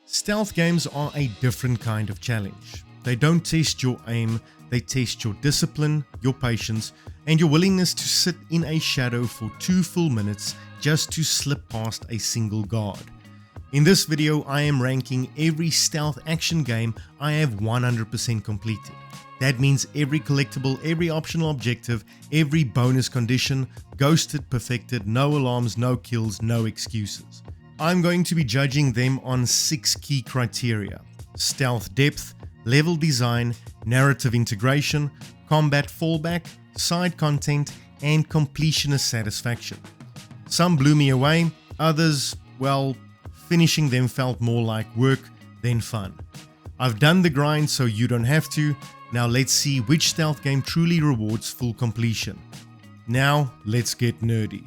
Stealth games are a different kind of challenge. They don't test your aim, they test your discipline, your patience, and your willingness to sit in a shadow for 2 full minutes just to slip past a single guard. In this video, I am ranking every stealth action game I have 100% completed. That means every collectible, every optional objective, every bonus condition, ghosted, perfected, no alarms, no kills, no excuses. I'm going to be judging them on 6 key criteria: stealth depth, level design, narrative integration, combat fallback, side content, and completionist satisfaction. Some blew me away, others, well, finishing them felt more like work than fun. I've done the grind so you don't have to. Now let's see which stealth game truly rewards full completion. Now let's get nerdy.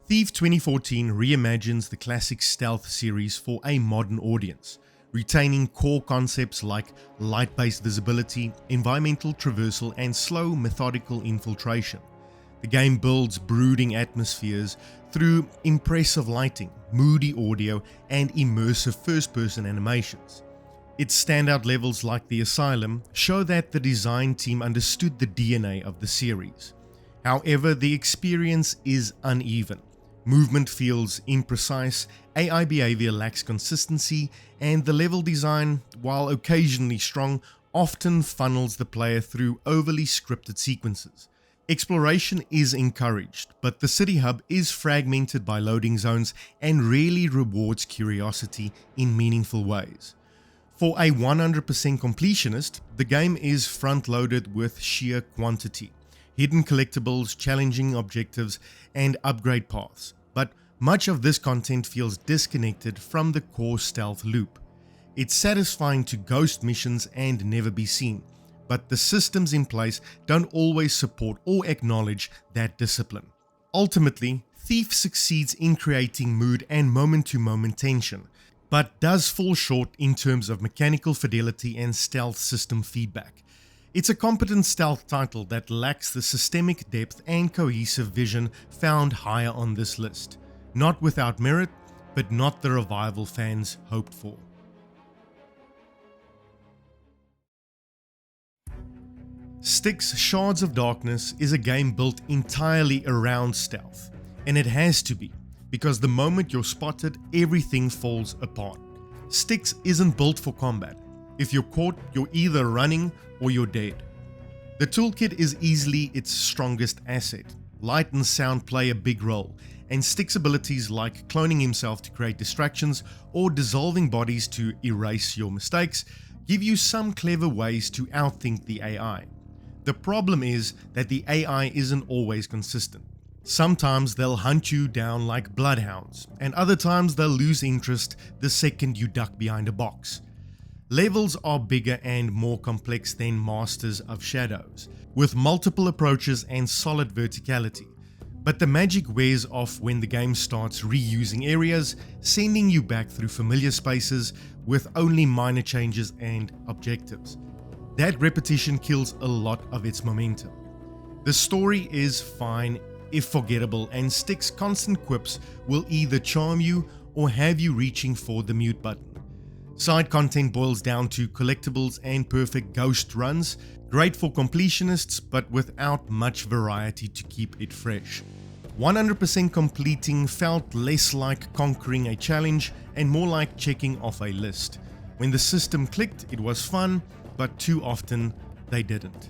Thief 2014 reimagines the classic stealth series for a modern audience, retaining core concepts like light-based visibility, environmental traversal, and slow, methodical infiltration. The game builds brooding atmospheres through impressive lighting, moody audio, and immersive first-person animations. Its standout levels like the Asylum show that the design team understood the DNA of the series. However, the experience is uneven. Movement feels imprecise, AI behavior lacks consistency, and the level design, while occasionally strong, often funnels the player through overly scripted sequences. Exploration is encouraged, but the city hub is fragmented by loading zones and rarely rewards curiosity in meaningful ways. For a 100% completionist, the game is front-loaded with sheer quantity, hidden collectibles, challenging objectives, and upgrade paths, but much of this content feels disconnected from the core stealth loop. It's satisfying to ghost missions and never be seen, but the systems in place don't always support or acknowledge that discipline. Ultimately, Thief succeeds in creating mood and moment-to-moment tension, but does fall short in terms of mechanical fidelity and stealth system feedback. It's a competent stealth title that lacks the systemic depth and cohesive vision found higher on this list. Not without merit, but not the revival fans hoped for. Styx Shards of Darkness is a game built entirely around stealth, and it has to be, because the moment you're spotted, everything falls apart. Styx isn't built for combat. If you're caught, you're either running or you're dead. The toolkit is easily its strongest asset. Light and sound play a big role, and Styx abilities like cloning himself to create distractions or dissolving bodies to erase your mistakes give you some clever ways to outthink the AI. The problem is that the AI isn't always consistent. Sometimes they'll hunt you down like bloodhounds, and other times they'll lose interest the second you duck behind a box. Levels are bigger and more complex than Masters of Shadows, with multiple approaches and solid verticality. But the magic wears off when the game starts reusing areas, sending you back through familiar spaces with only minor changes and objectives. That repetition kills a lot of its momentum. The story is fine if forgettable, and Styx's constant quips will either charm you or have you reaching for the mute button. Side content boils down to collectibles and perfect ghost runs, great for completionists but without much variety to keep it fresh. 100% completing felt less like conquering a challenge and more like checking off a list. When the system clicked, it was fun, but too often they didn't.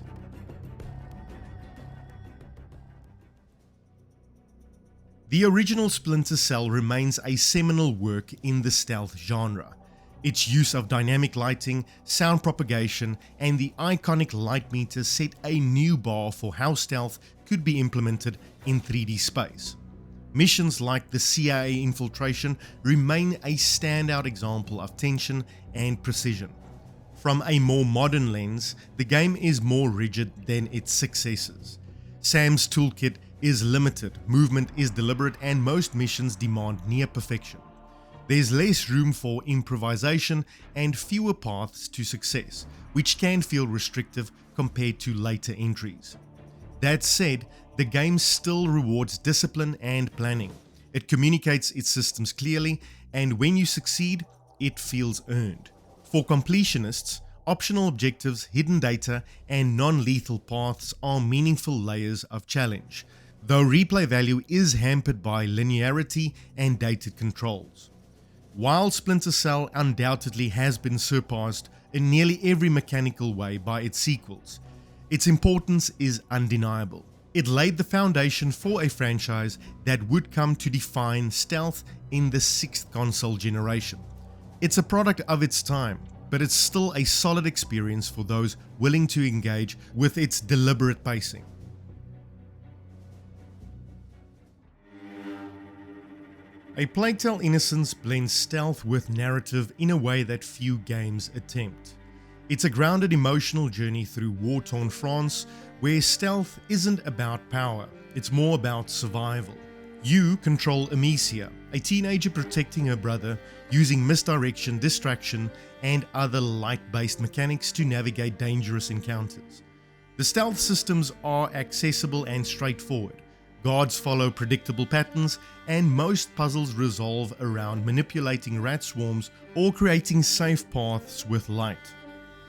The original Splinter Cell remains a seminal work in the stealth genre. Its use of dynamic lighting, sound propagation, and the iconic light meter set a new bar for how stealth could be implemented in 3D space. Missions like the CIA infiltration remain a standout example of tension and precision. From a more modern lens, the game is more rigid than its successors. Sam's toolkit is limited, movement is deliberate, and most missions demand near perfection. There's less room for improvisation and fewer paths to success, which can feel restrictive compared to later entries. That said, the game still rewards discipline and planning. It communicates its systems clearly, and when you succeed, it feels earned. For completionists, optional objectives, hidden data, and non-lethal paths are meaningful layers of challenge, though replay value is hampered by linearity and dated controls. While Splinter Cell undoubtedly has been surpassed in nearly every mechanical way by its sequels, its importance is undeniable. It laid the foundation for a franchise that would come to define stealth in the 6th console generation. It's a product of its time, but it's still a solid experience for those willing to engage with its deliberate pacing. A Plague Tale: Innocence blends stealth with narrative in a way that few games attempt. It's a grounded emotional journey through war-torn France, where stealth isn't about power, it's more about survival. You control Amicia, a teenager protecting her brother, using misdirection, distraction, and other light-based mechanics to navigate dangerous encounters. The stealth systems are accessible and straightforward. Guards follow predictable patterns, and most puzzles resolve around manipulating rat swarms or creating safe paths with light.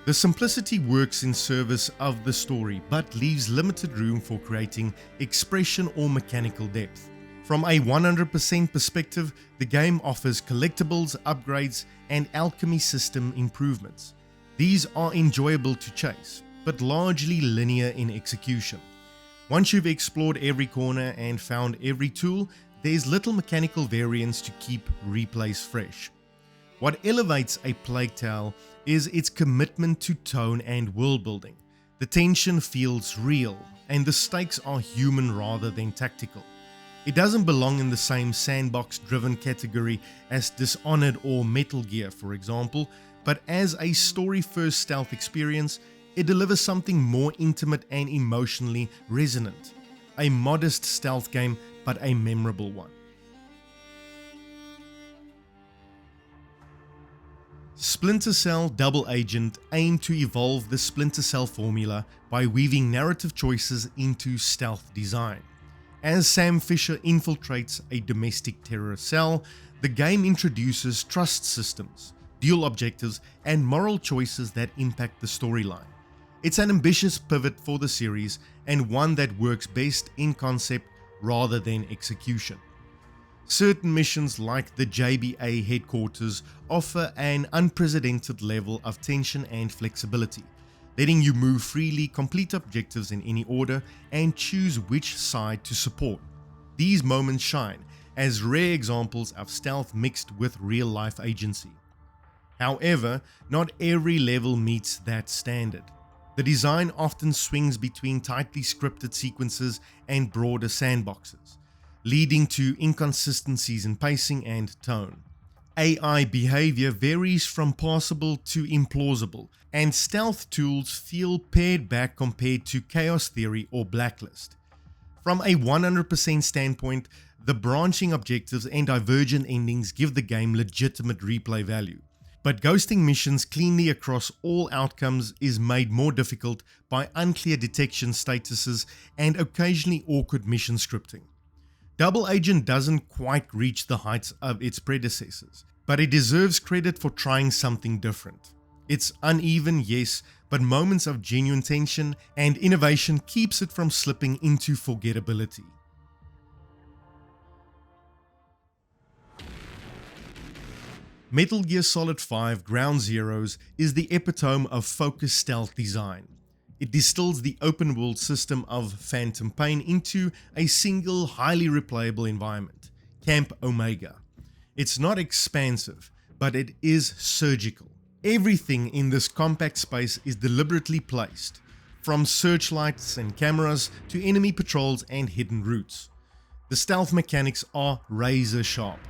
The simplicity works in service of the story, but leaves limited room for creating expression or mechanical depth. From a 100% perspective, the game offers collectibles, upgrades, and alchemy system improvements. These are enjoyable to chase, but largely linear in execution. Once you've explored every corner and found every tool, there's little mechanical variance to keep replays fresh. What elevates a Plague Tale is its commitment to tone and world building. The tension feels real, and the stakes are human rather than tactical. It doesn't belong in the same sandbox-driven category as Dishonored or Metal Gear, for example, but as a story-first stealth experience, it delivers something more intimate and emotionally resonant. A modest stealth game, but a memorable one. Splinter Cell Double Agent aimed to evolve the Splinter Cell formula by weaving narrative choices into stealth design. As Sam Fisher infiltrates a domestic terror cell, the game introduces trust systems, dual objectives, and moral choices that impact the storyline. It's an ambitious pivot for the series, and one that works best in concept rather than execution. Certain missions like the JBA headquarters offer an unprecedented level of tension and flexibility, letting you move freely, complete objectives in any order, and choose which side to support. These moments shine as rare examples of stealth mixed with real-life agency. However, not every level meets that standard. The design often swings between tightly scripted sequences and broader sandboxes, leading to inconsistencies in pacing and tone. AI behavior varies from passable to implausible, and stealth tools feel pared back compared to Chaos Theory or Blacklist. From a 100% standpoint, the branching objectives and divergent endings give the game legitimate replay value. But ghosting missions cleanly across all outcomes is made more difficult by unclear detection statuses and occasionally awkward mission scripting. Double Agent doesn't quite reach the heights of its predecessors, but it deserves credit for trying something different. It's uneven, yes, but moments of genuine tension and innovation keeps it from slipping into forgettability. Metal Gear Solid 5 Ground Zeroes is the epitome of focused stealth design. It distills the open world system of Phantom Pain into a single, highly replayable environment, Camp Omega. It's not expansive, but it is surgical. Everything in this compact space is deliberately placed, from searchlights and cameras to enemy patrols and hidden routes. The stealth mechanics are razor sharp.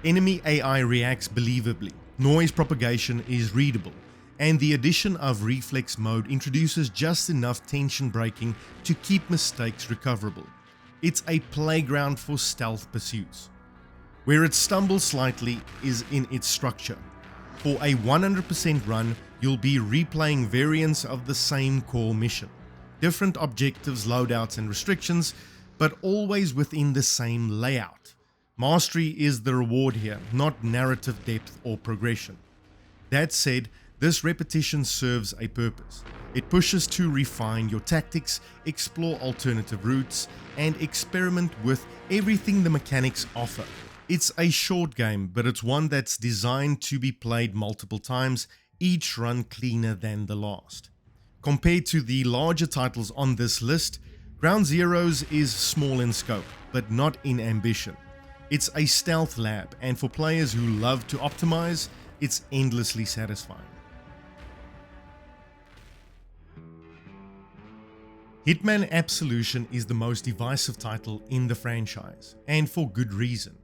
Enemy AI reacts believably, noise propagation is readable, and the addition of reflex mode introduces just enough tension breaking to keep mistakes recoverable. It's a playground for stealth pursuits. Where it stumbles slightly is in its structure. For a 100% run, you'll be replaying variants of the same core mission. Different objectives, loadouts, and restrictions, but always within the same layout. Mastery is the reward here, not narrative depth or progression. That said, this repetition serves a purpose. It pushes to refine your tactics, explore alternative routes, and experiment with everything the mechanics offer. It's a short game, but it's one that's designed to be played multiple times, each run cleaner than the last. Compared to the larger titles on this list, Ground Zeroes is small in scope, but not in ambition. It's a stealth lab, and for players who love to optimize, it's endlessly satisfying. Hitman Absolution is the most divisive title in the franchise, and for good reason.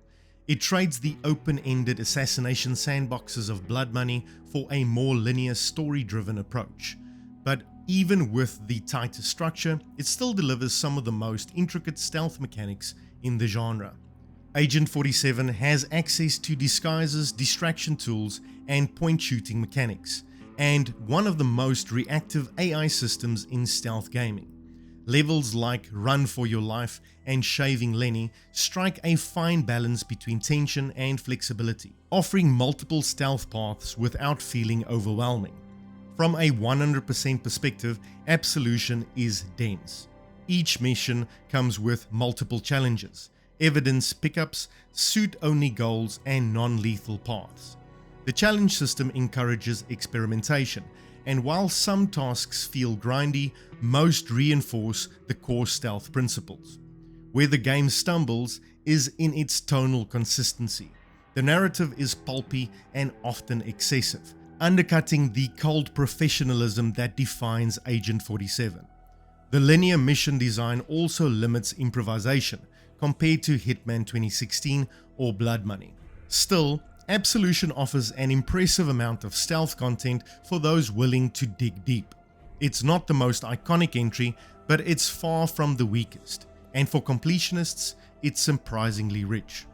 It trades the open-ended assassination sandboxes of Blood Money for a more linear story-driven approach. But even with the tighter structure, it still delivers some of the most intricate stealth mechanics in the genre. Agent 47 has access to disguises, distraction tools, and point shooting mechanics, and one of the most reactive AI systems in stealth gaming. Levels like Run for Your Life and Shaving Lenny strike a fine balance between tension and flexibility, offering multiple stealth paths without feeling overwhelming. From a 100% perspective, Absolution is dense. Each mission comes with multiple challenges, evidence pickups, suit-only goals, and non-lethal paths. The challenge system encourages experimentation, and while some tasks feel grindy, most reinforce the core stealth principles. Where the game stumbles is in its tonal consistency. The narrative is pulpy and often excessive, undercutting the cold professionalism that defines Agent 47. The linear mission design also limits improvisation compared to Hitman 2016 or Blood Money. Still, Absolution offers an impressive amount of stealth content for those willing to dig deep. It's not the most iconic entry, but it's far from the weakest, and for completionists, it's surprisingly rich.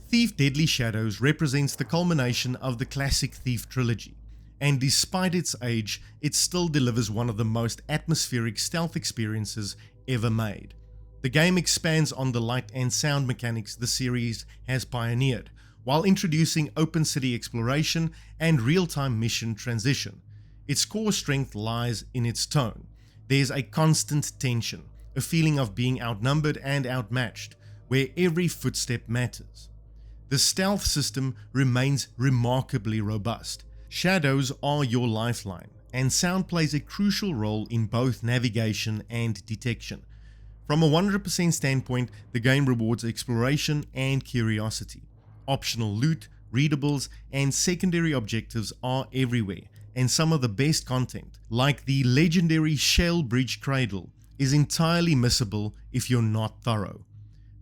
Thief Deadly Shadows represents the culmination of the classic Thief trilogy, and despite its age, it still delivers one of the most atmospheric stealth experiences ever made. The game expands on the light and sound mechanics the series has pioneered, while introducing open city exploration and real-time mission transition. Its core strength lies in its tone. There's a constant tension, a feeling of being outnumbered and outmatched, where every footstep matters. The stealth system remains remarkably robust. Shadows are your lifeline, and sound plays a crucial role in both navigation and detection. From a 100% standpoint, the game rewards exploration and curiosity. Optional loot, readables, and secondary objectives are everywhere, and some of the best content, like the legendary Shell Bridge Cradle, is entirely missable if you're not thorough.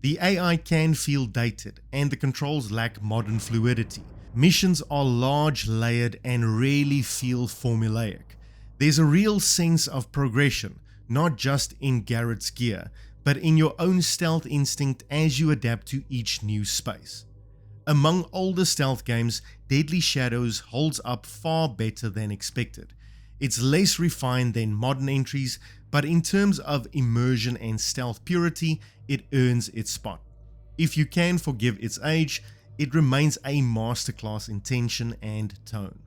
The AI can feel dated, and the controls lack modern fluidity. Missions are large, layered, and rarely feel formulaic. There's a real sense of progression, not just in Garrett's gear, but in your own stealth instinct as you adapt to each new space. Among older stealth games, Deadly Shadows holds up far better than expected. It's less refined than modern entries, but in terms of immersion and stealth purity, it earns its spot. If you can forgive its age, it remains a masterclass in tension and tone.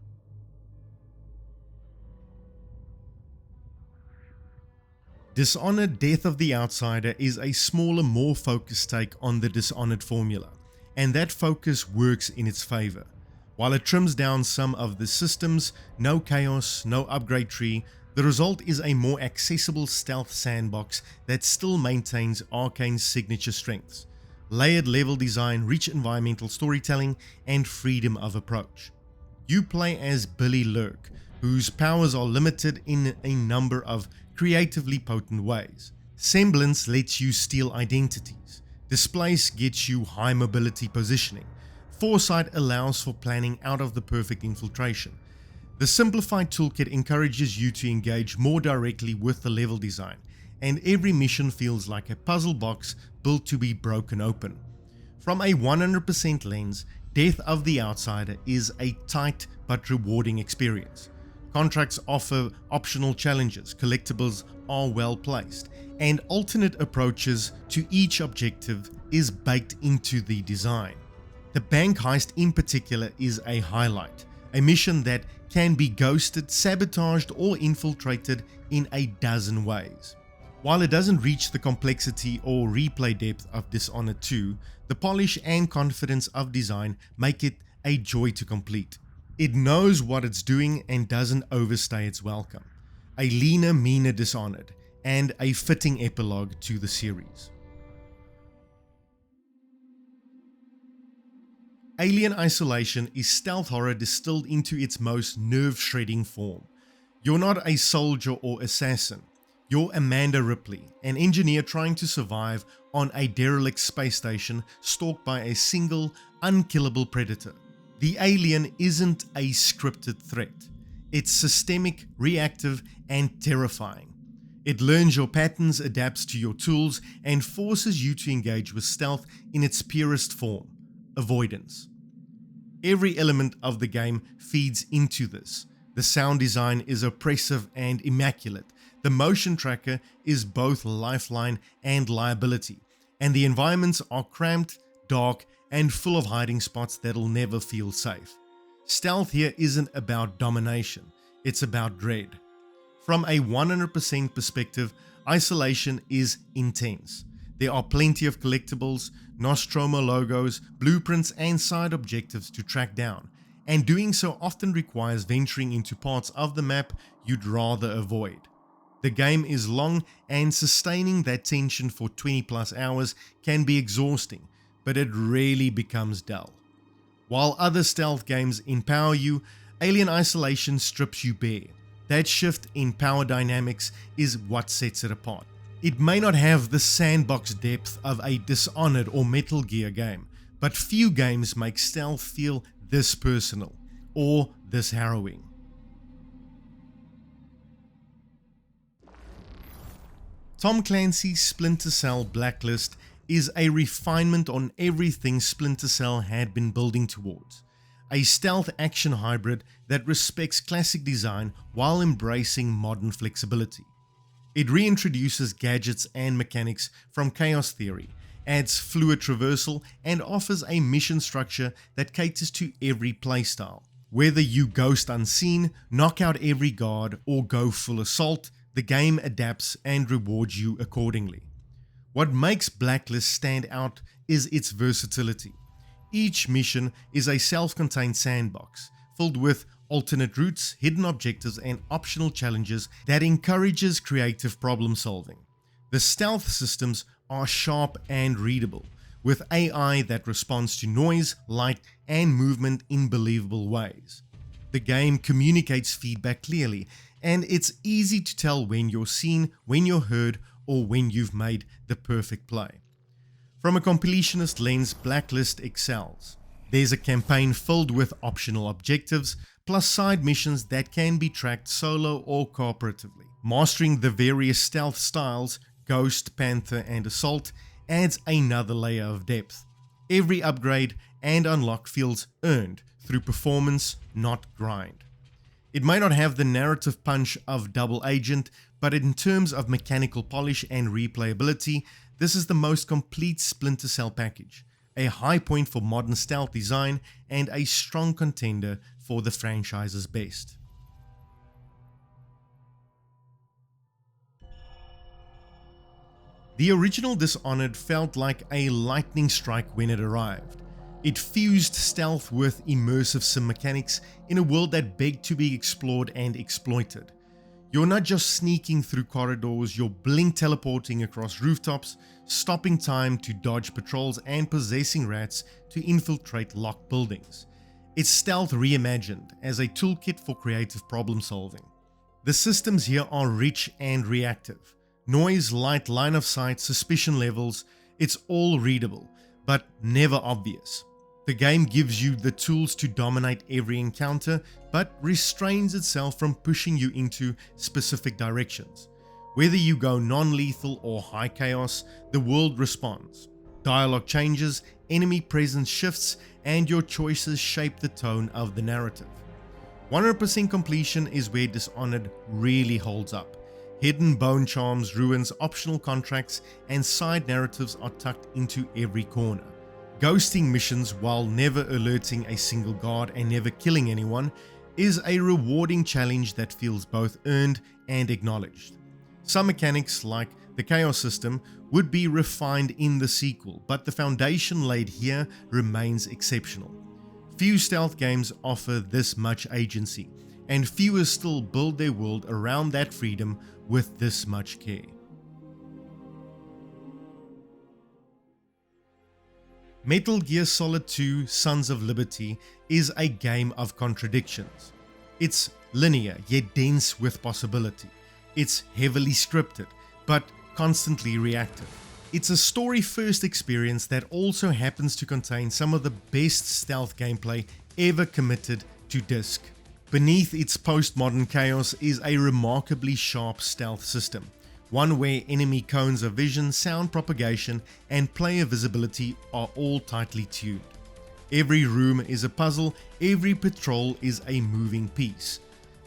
Dishonored: Death of the Outsider is a smaller, more focused take on the Dishonored formula, and that focus works in its favor. While it trims down some of the systems, no chaos, no upgrade tree, the result is a more accessible stealth sandbox that still maintains Arcane's signature strengths: layered level design, rich environmental storytelling, and freedom of approach. You play as Billy Lurk, whose powers are limited in a number of creatively potent ways. Semblance lets you steal identities. Displace gets you high mobility positioning. Foresight allows for planning out of the perfect infiltration. The simplified toolkit encourages you to engage more directly with the level design, and every mission feels like a puzzle box built to be broken open. From a 100% lens, Death of the Outsider is a tight but rewarding experience. Contracts offer optional challenges, collectibles are well placed, and alternate approaches to each objective is baked into the design. The bank heist in particular is a highlight, a mission that can be ghosted, sabotaged, or infiltrated in a dozen ways. While it doesn't reach the complexity or replay depth of Dishonored 2, the polish and confidence of design make it a joy to complete. It knows what it's doing and doesn't overstay its welcome. A leaner, meaner Dishonored, and a fitting epilogue to the series. Alien Isolation is stealth horror distilled into its most nerve-shredding form. You're not a soldier or assassin. You're Amanda Ripley, an engineer trying to survive on a derelict space station stalked by a single, unkillable predator. The alien isn't a scripted threat. It's systemic, reactive, and terrifying. It learns your patterns, adapts to your tools, and forces you to engage with stealth in its purest form: avoidance. Every element of the game feeds into this. The sound design is oppressive and immaculate. The motion tracker is both lifeline and liability, and the environments are cramped, dark, and full of hiding spots that'll never feel safe. Stealth here isn't about domination, it's about dread. From a 100% perspective, Isolation is intense. There are plenty of collectibles, Nostromo logos, blueprints, and side objectives to track down, and doing so often requires venturing into parts of the map you'd rather avoid. The game is long, and sustaining that tension for 20+ hours can be exhausting, but it rarely becomes dull. While other stealth games empower you, Alien Isolation strips you bare. That shift in power dynamics is what sets it apart. It may not have the sandbox depth of a Dishonored or Metal Gear game, but few games make stealth feel this personal or this harrowing. Tom Clancy's Splinter Cell Blacklist is a refinement on everything Splinter Cell had been building towards. A stealth action hybrid that respects classic design while embracing modern flexibility. It reintroduces gadgets and mechanics from Chaos Theory, adds fluid traversal, and offers a mission structure that caters to every playstyle. Whether you ghost unseen, knock out every guard, or go full assault, the game adapts and rewards you accordingly. What makes Blacklist stand out is its versatility. Each mission is a self-contained sandbox, filled with alternate routes, hidden objectives, and optional challenges that encourages creative problem solving. The stealth systems are sharp and readable, with AI that responds to noise, light, and movement in believable ways. The game communicates feedback clearly, and it's easy to tell when you're seen, when you're heard, or when you've made the perfect play. From a completionist lens, Blacklist excels. There's a campaign filled with optional objectives, plus side missions that can be tracked solo or cooperatively. Mastering the various stealth styles, Ghost, Panther, and Assault, adds another layer of depth. Every upgrade and unlock feels earned through performance, not grind. It may not have the narrative punch of Double Agent, but in terms of mechanical polish and replayability, this is the most complete Splinter Cell package, a high point for modern stealth design, and a strong contender for the franchise's best. The original Dishonored felt like a lightning strike when it arrived. It fused stealth with immersive sim mechanics in a world that begged to be explored and exploited. You're not just sneaking through corridors, you're blink teleporting across rooftops, stopping time to dodge patrols, and possessing rats to infiltrate locked buildings. It's stealth reimagined as a toolkit for creative problem solving. The systems here are rich and reactive. Noise, light, line of sight, suspicion levels, it's all readable, but never obvious. The game gives you the tools to dominate every encounter, but restrains itself from pushing you into specific directions. Whether you go non-lethal or high chaos, the world responds. Dialogue changes, enemy presence shifts, and your choices shape the tone of the narrative. 100% completion is where Dishonored really holds up. Hidden bone charms, ruins, optional contracts, and side narratives are tucked into every corner. Ghosting missions while never alerting a single guard and never killing anyone is a rewarding challenge that feels both earned and acknowledged. Some mechanics, like the chaos system, would be refined in the sequel, but the foundation laid here remains exceptional. Few stealth games offer this much agency, and fewer still build their world around that freedom with this much care. Metal Gear Solid 2: Sons of Liberty is a game of contradictions. It's linear yet dense with possibility. It's heavily scripted, but constantly reactive. It's a story-first experience that also happens to contain some of the best stealth gameplay ever committed to disc. Beneath its postmodern chaos is a remarkably sharp stealth system, one where enemy cones of vision, sound propagation, and player visibility are all tightly tuned. Every room is a puzzle, every patrol is a moving piece.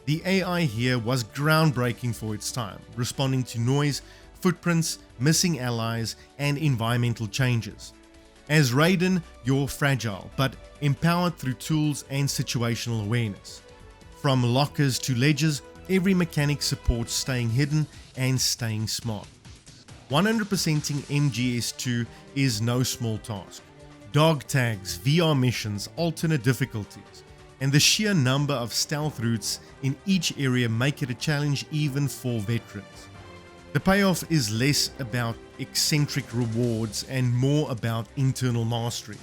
The AI here was groundbreaking for its time, responding to noise, footprints, missing allies, and environmental changes. As Raiden, you're fragile, but empowered through tools and situational awareness. From lockers to ledges, every mechanic supports staying hidden and staying smart. 100%ing MGS2 is no small task. Dog tags, VR missions, alternate difficulties, and the sheer number of stealth routes in each area make it a challenge even for veterans. The payoff is less about eccentric rewards and more about internal mastery.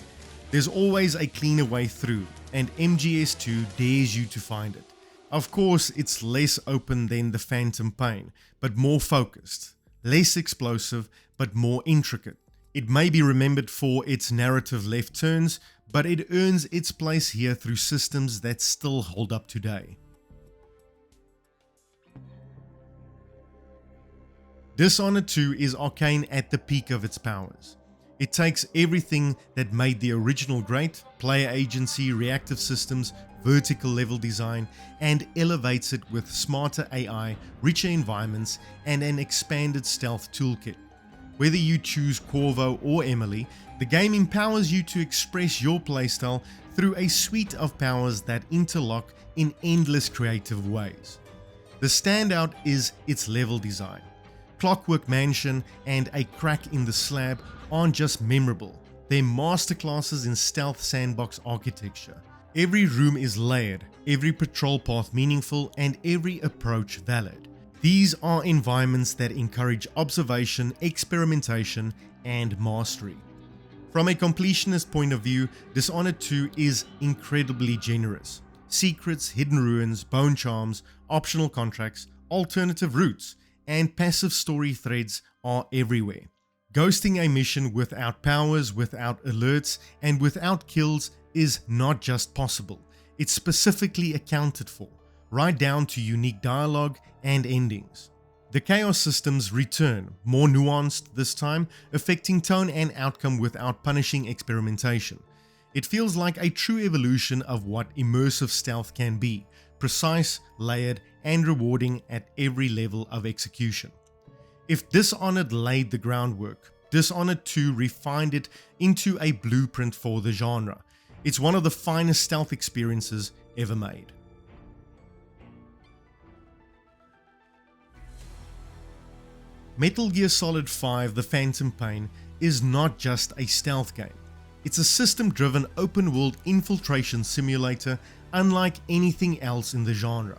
There's always a cleaner way through, and MGS2 dares you to find it. Of course, it's less open than the Phantom Pain, but more focused, less explosive, but more intricate. It may be remembered for its narrative left turns, but it earns its place here through systems that still hold up today. Dishonored 2 is arcane at the peak of its powers. It takes everything that made the original great, player agency, reactive systems, vertical level design, and elevates it with smarter AI, richer environments, and an expanded stealth toolkit. Whether you choose Corvo or Emily, the game empowers you to express your playstyle through a suite of powers that interlock in endless creative ways. The standout is its level design. Clockwork Mansion and A Crack in the Slab aren't just memorable, they're masterclasses in stealth sandbox architecture. Every room is layered, every patrol path meaningful, and every approach valid. These are environments that encourage observation, experimentation, and mastery. From a completionist point of view, Dishonored 2 is incredibly generous. Secrets, hidden ruins, bone charms, optional contracts, alternative routes, and passive story threads are everywhere. Ghosting a mission without powers, without alerts, and without kills is not just possible, it's specifically accounted for, right down to unique dialogue and endings. The chaos systems return, more nuanced this time, affecting tone and outcome without punishing experimentation. It feels like a true evolution of what immersive stealth can be, precise, layered, and rewarding at every level of execution. If Dishonored laid the groundwork, Dishonored 2 refined it into a blueprint for the genre. It's one of the finest stealth experiences ever made. Metal Gear Solid 5: The Phantom Pain is not just a stealth game. It's a system-driven open-world infiltration simulator unlike anything else in the genre.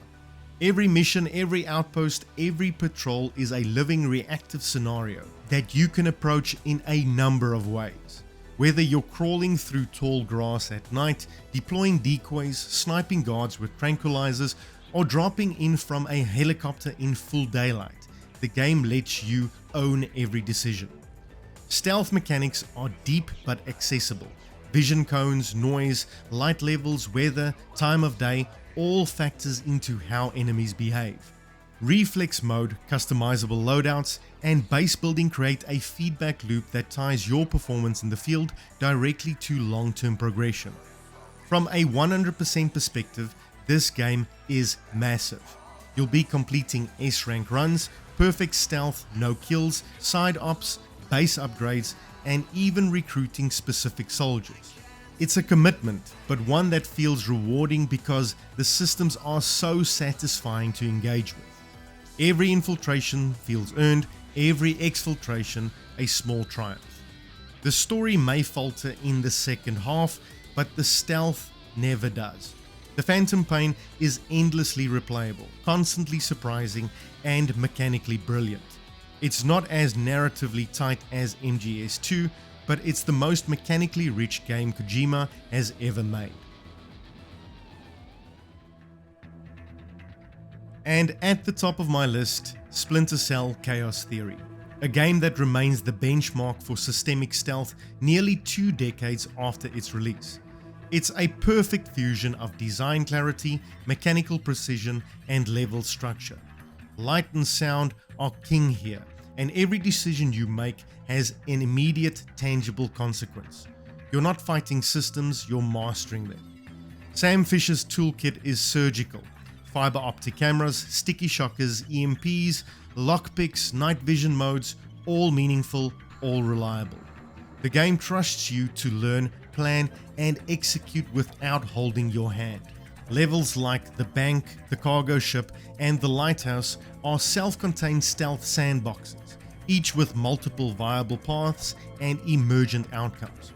Every mission, every outpost, every patrol is a living reactive scenario that you can approach in a number of ways. Whether you're crawling through tall grass at night, deploying decoys, sniping guards with tranquilizers, or dropping in from a helicopter in full daylight, the game lets you own every decision. Stealth mechanics are deep but accessible. Vision cones, noise, light levels, weather, time of day, all factors into how enemies behave. Reflex mode, customizable loadouts, and base building create a feedback loop that ties your performance in the field directly to long-term progression. From a 100% perspective, this game is massive. You'll be completing S-rank runs, perfect stealth, no kills, side ops, base upgrades, and even recruiting specific soldiers. It's a commitment, but one that feels rewarding because the systems are so satisfying to engage with. Every infiltration feels earned, every exfiltration a small triumph. The story may falter in the second half, but the stealth never does. The Phantom Pain is endlessly replayable, constantly surprising, and mechanically brilliant. It's not as narratively tight as MGS2, but it's the most mechanically rich game Kojima has ever made. And at the top of my list, Splinter Cell Chaos Theory, a game that remains the benchmark for systemic stealth nearly 2 decades after its release. It's a perfect fusion of design clarity, mechanical precision, and level structure. Light and sound are king here, and every decision you make has an immediate, tangible consequence. You're not fighting systems, you're mastering them. Sam Fisher's toolkit is surgical. Fiber optic cameras, sticky shockers, EMPs, lockpicks, night vision modes, all meaningful, all reliable. The game trusts you to learn, plan, and execute without holding your hand. Levels like the bank, the cargo ship, and the lighthouse are self-contained stealth sandboxes, each with multiple viable paths and emergent outcomes.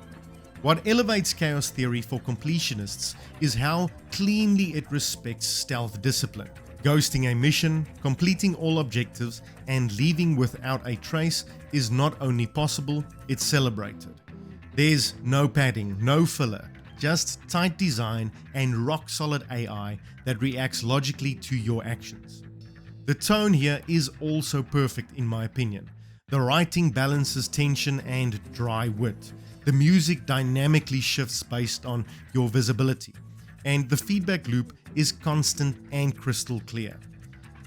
What elevates Chaos Theory for completionists is how cleanly it respects stealth discipline. Ghosting a mission, completing all objectives, and leaving without a trace is not only possible, it's celebrated. There's no padding, no filler, just tight design and rock-solid AI that reacts logically to your actions. The tone here is also perfect in my opinion. The writing balances tension and dry wit. The music dynamically shifts based on your visibility, and the feedback loop is constant and crystal clear.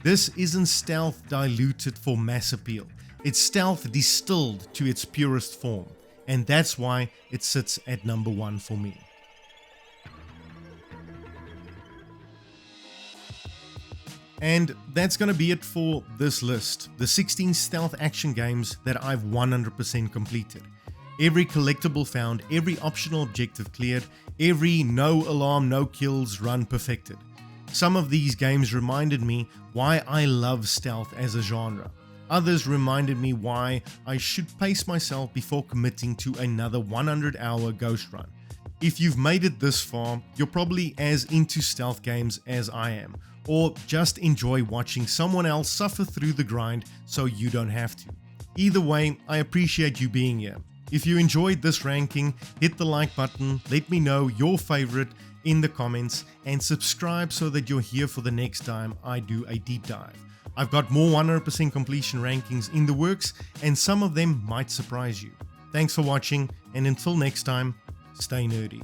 This isn't stealth diluted for mass appeal, it's stealth distilled to its purest form, and that's why it sits at number 1 for me. And that's gonna be it for this list, the 16 stealth action games that I've 100% completed. Every collectible found, every optional objective cleared, every no alarm, no kills run perfected. Some of these games reminded me why I love stealth as a genre. Others reminded me why I should pace myself before committing to another 100-hour ghost run. If you've made it this far, you're probably as into stealth games as I am, or just enjoy watching someone else suffer through the grind so you don't have to. Either way, I appreciate you being here. If you enjoyed this ranking, hit the like button, let me know your favorite in the comments, and subscribe so that you're here for the next time I do a deep dive. I've got more 100% completion rankings in the works, and some of them might surprise you. Thanks for watching, and until next time, stay nerdy.